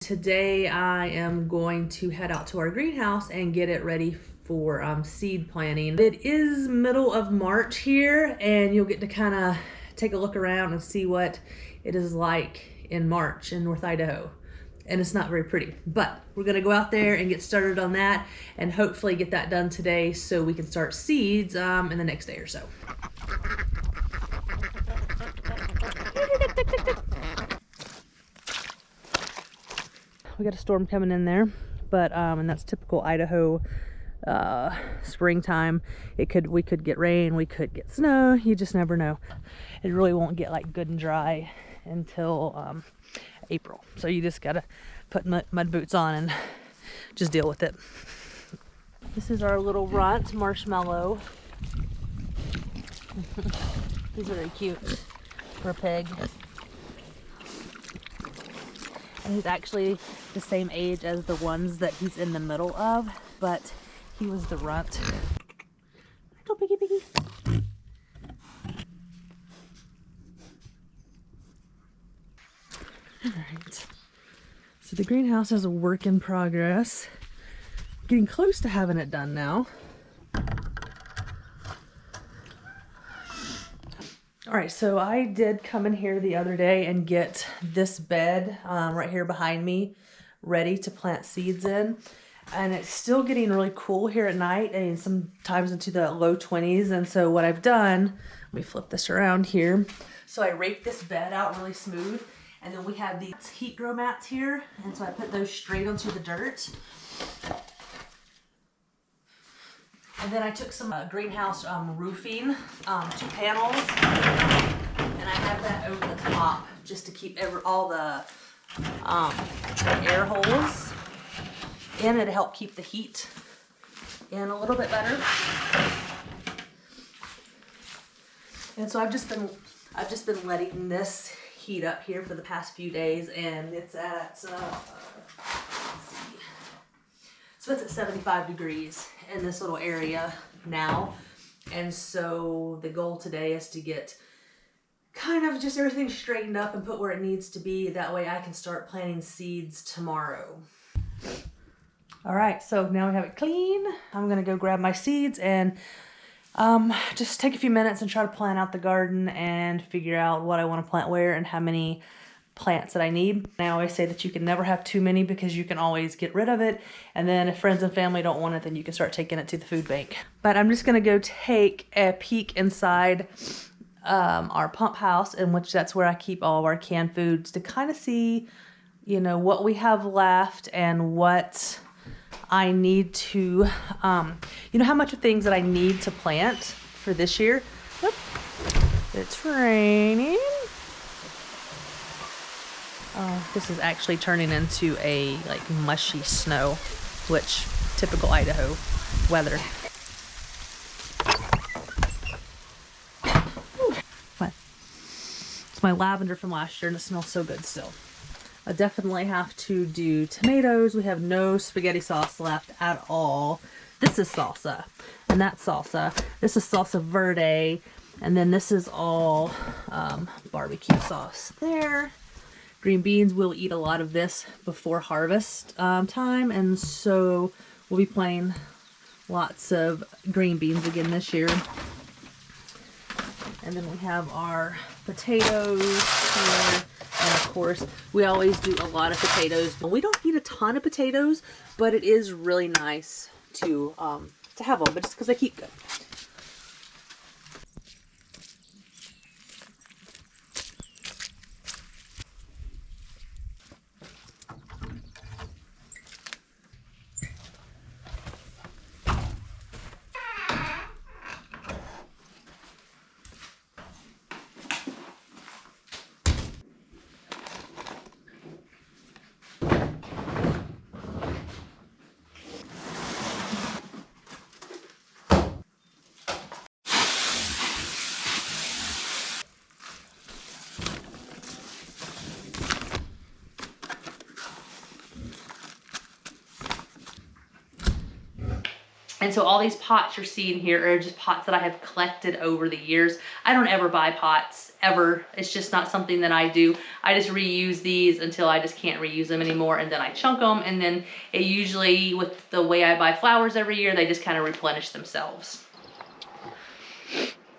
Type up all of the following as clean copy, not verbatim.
Today I am going to head out to our greenhouse and get it ready for seed planting. It is middle of March here, and you'll get to kind of take a look around and see what it is like in March in North Idaho. And it's not very pretty, but we're gonna go out there and get started on that and hopefully get that done today so we can start seeds in the next day or so. We got a storm coming in there, but and that's typical Idaho springtime. We could get rain, we could get snow, you just never know. It really won't get like good and dry until April, so you just gotta put mud boots on and just deal with it. This is our little runt, Marshmallow. He's very cute for a pig. And he's actually the same age as the ones that he's in the middle of, but he was the runt. Little piggy piggy. All right. So the greenhouse is a work in progress. Getting close to having it done now. All right, so I did come in here the other day and get this bed right here behind me ready to plant seeds in. And it's still getting really cool here at night and sometimes into the low 20s. And so what I've done, let me flip this around here. So I raked this bed out really smooth, and then we have these heat grow mats here. And so I put those straight onto the dirt. And then I took some greenhouse roofing, 2 panels, and I have that over the top just to keep all the air holes in it to help keep the heat in a little bit better. And so I've just been letting this heat up here for the past few days, and it's at let's see. So it's at 75 degrees in this little area now. And so the goal today is to get kind of just everything straightened up and put where it needs to be. That way I can start planting seeds tomorrow. All right, so now we have it clean. I'm gonna go grab my seeds and just take a few minutes and try to plan out the garden and figure out what I want to plant where and how many plants that I need. I always say that you can never have too many because you can always get rid of it, and then if friends and family don't want it, then you can start taking it to the food bank. But I'm just gonna go take a peek inside our pump house, in which that's where I keep all of our canned foods, to kind of see, you know, what we have left and what I need to, you know, how much of things that I need to plant for this year. Oop, it's raining. This is actually turning into a like mushy snow, which typical Idaho weather. What? It's my lavender from last year and it smells so good still. I definitely have to do tomatoes. We have no spaghetti sauce left at all. This is salsa and that's salsa. This is salsa verde, and then this is all barbecue sauce there. Green beans, we'll eat a lot of this before harvest time, and so we'll be planting lots of green beans again this year. And then we have our potatoes here, and of course we always do a lot of potatoes. We don't eat a ton of potatoes, but it is really nice to have them, but just because they keep good. And so all these pots you're seeing here are just pots that I have collected over the years. I don't ever buy pots, ever. It's just not something that I do. I just reuse these until I just can't reuse them anymore, and then I chunk them, and then it usually, with the way I buy flowers every year, they just kind of replenish themselves.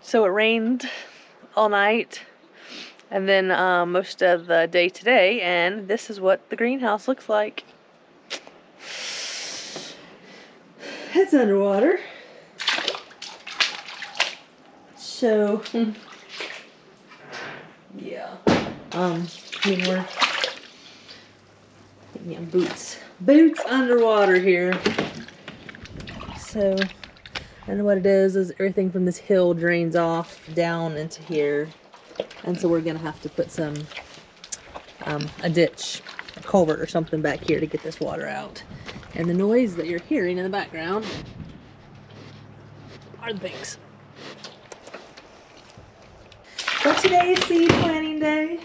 So it rained all night, and then most of the day today, and this is what the greenhouse looks like. It's underwater. So, yeah. We're boots underwater here. So, and what it is everything from this hill drains off down into here, and so we're gonna have to put some a ditch, a culvert or something back here to get this water out. And the noise that you're hearing in the background are the pigs. So today is seed planting day.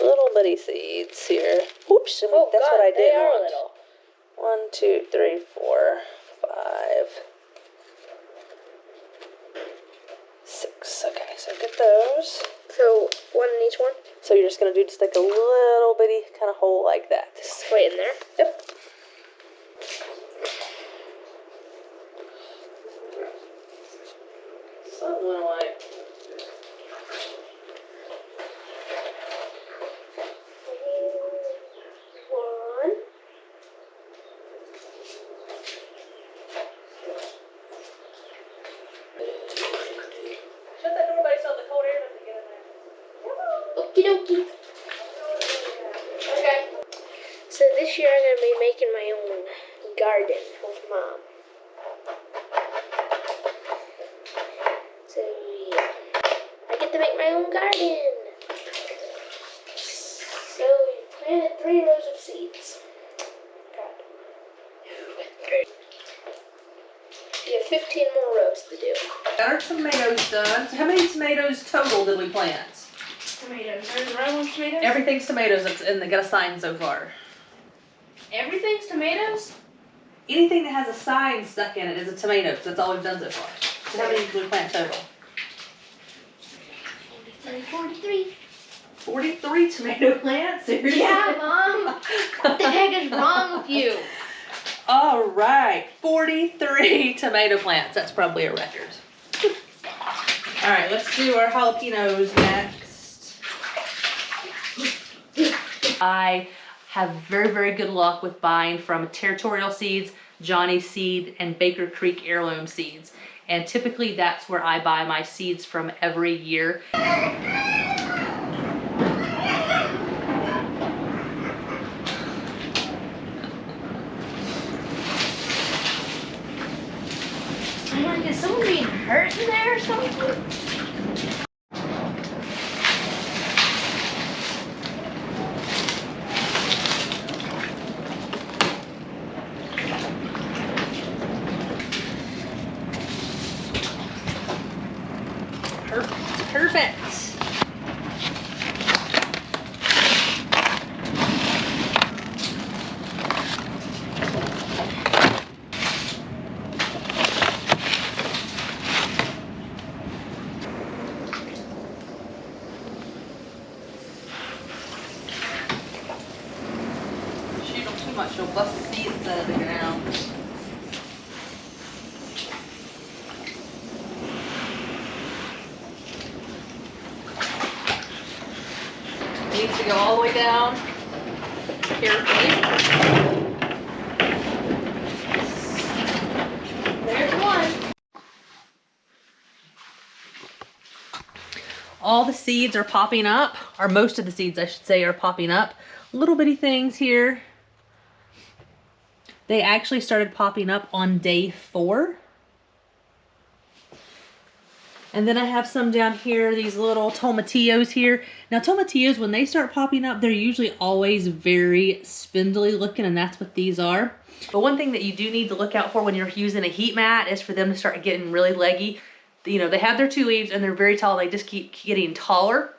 Little bitty seeds here. Oops, that's what I did. They are little. 1, 2, 3, 4, 5, 6. Okay, so get those. So one in each one? So you're just gonna do just like a little bitty kind of hole like that. Right in there? Yep. Something like. Okie dokie. Okay. So this year I'm going to be making my own garden with Mom. So yeah, I get to make my own garden. So we planted 3 rows of seeds. We have 15 more rows to do. Got our tomatoes done. So how many tomatoes total did we plant? Tomatoes. There's Reliance tomatoes? Everything's tomatoes that's in the got a sign so far. Everything's tomatoes? Anything that has a sign stuck in it is a tomato. That's all we've done so far. So how many did we plant total? 43. 43 tomato plants? Seriously? Yeah, Mom. What the heck is wrong with you? All right, 43 tomato plants. That's probably a record. All right, let's do our jalapenos next. I have very, very good luck with buying from Territorial Seeds, Johnny Seed, and Baker Creek Heirloom Seeds. And typically that's where I buy my seeds from every year. I'm like, is someone being hurt in there or something? Perfect. much you'll bust the seeds out of the ground. It needs to go all the way down carefully. There's one. All the seeds are popping up, or most of the seeds I should say are popping up. Little bitty things here. They actually started popping up on day 4. And then I have some down here, these little tomatillos here. Now tomatillos, when they start popping up, they're usually always very spindly looking, and that's what these are. But one thing that you do need to look out for when you're using a heat mat is for them to start getting really leggy. You know, they have their 2 leaves and they're very tall. They just keep getting taller.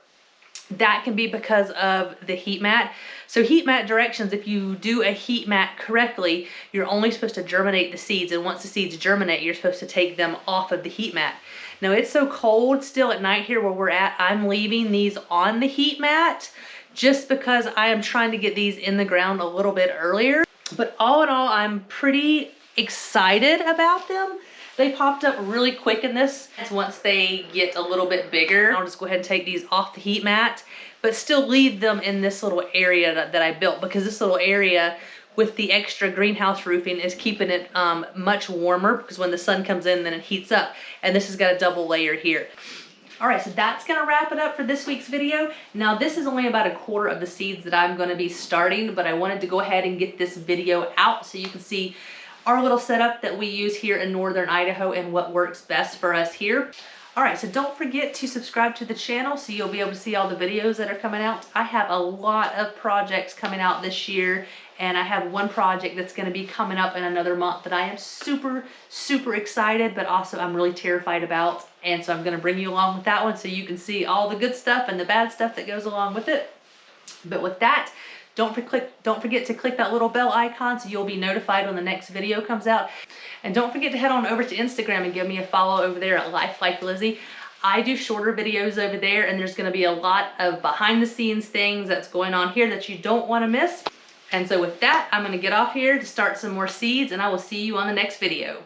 That can be because of the heat mat. So heat mat directions, if you do a heat mat correctly, you're only supposed to germinate the seeds. And once the seeds germinate, you're supposed to take them off of the heat mat. Now it's so cold still at night here where we're at, I'm leaving these on the heat mat just because I am trying to get these in the ground a little bit earlier. But all in all, I'm pretty excited about them. They popped up really quick in this. Once they get a little bit bigger, I'll just go ahead and take these off the heat mat, but still leave them in this little area that I built, because this little area with the extra greenhouse roofing is keeping it much warmer, because when the sun comes in, then it heats up. And this has got a double layer here. All right, so that's gonna wrap it up for this week's video. Now this is only about 1/4 of the seeds that I'm gonna be starting, but I wanted to go ahead and get this video out so you can see our little setup that we use here in Northern Idaho and what works best for us here. All right, so don't forget to subscribe to the channel so you'll be able to see all the videos that are coming out. I have a lot of projects coming out this year, and I have one project that's gonna be coming up in another month that I am super, super excited, but also I'm really terrified about. And so I'm gonna bring you along with that one so you can see all the good stuff and the bad stuff that goes along with it. But with that, don't forget to click that little bell icon so you'll be notified when the next video comes out. And don't forget to head on over to Instagram and give me a follow over there at Life Like Lizzie. I do shorter videos over there, and there's gonna be a lot of behind the scenes things that's going on here that you don't wanna miss. And so with that, I'm gonna get off here to start some more seeds, and I will see you on the next video.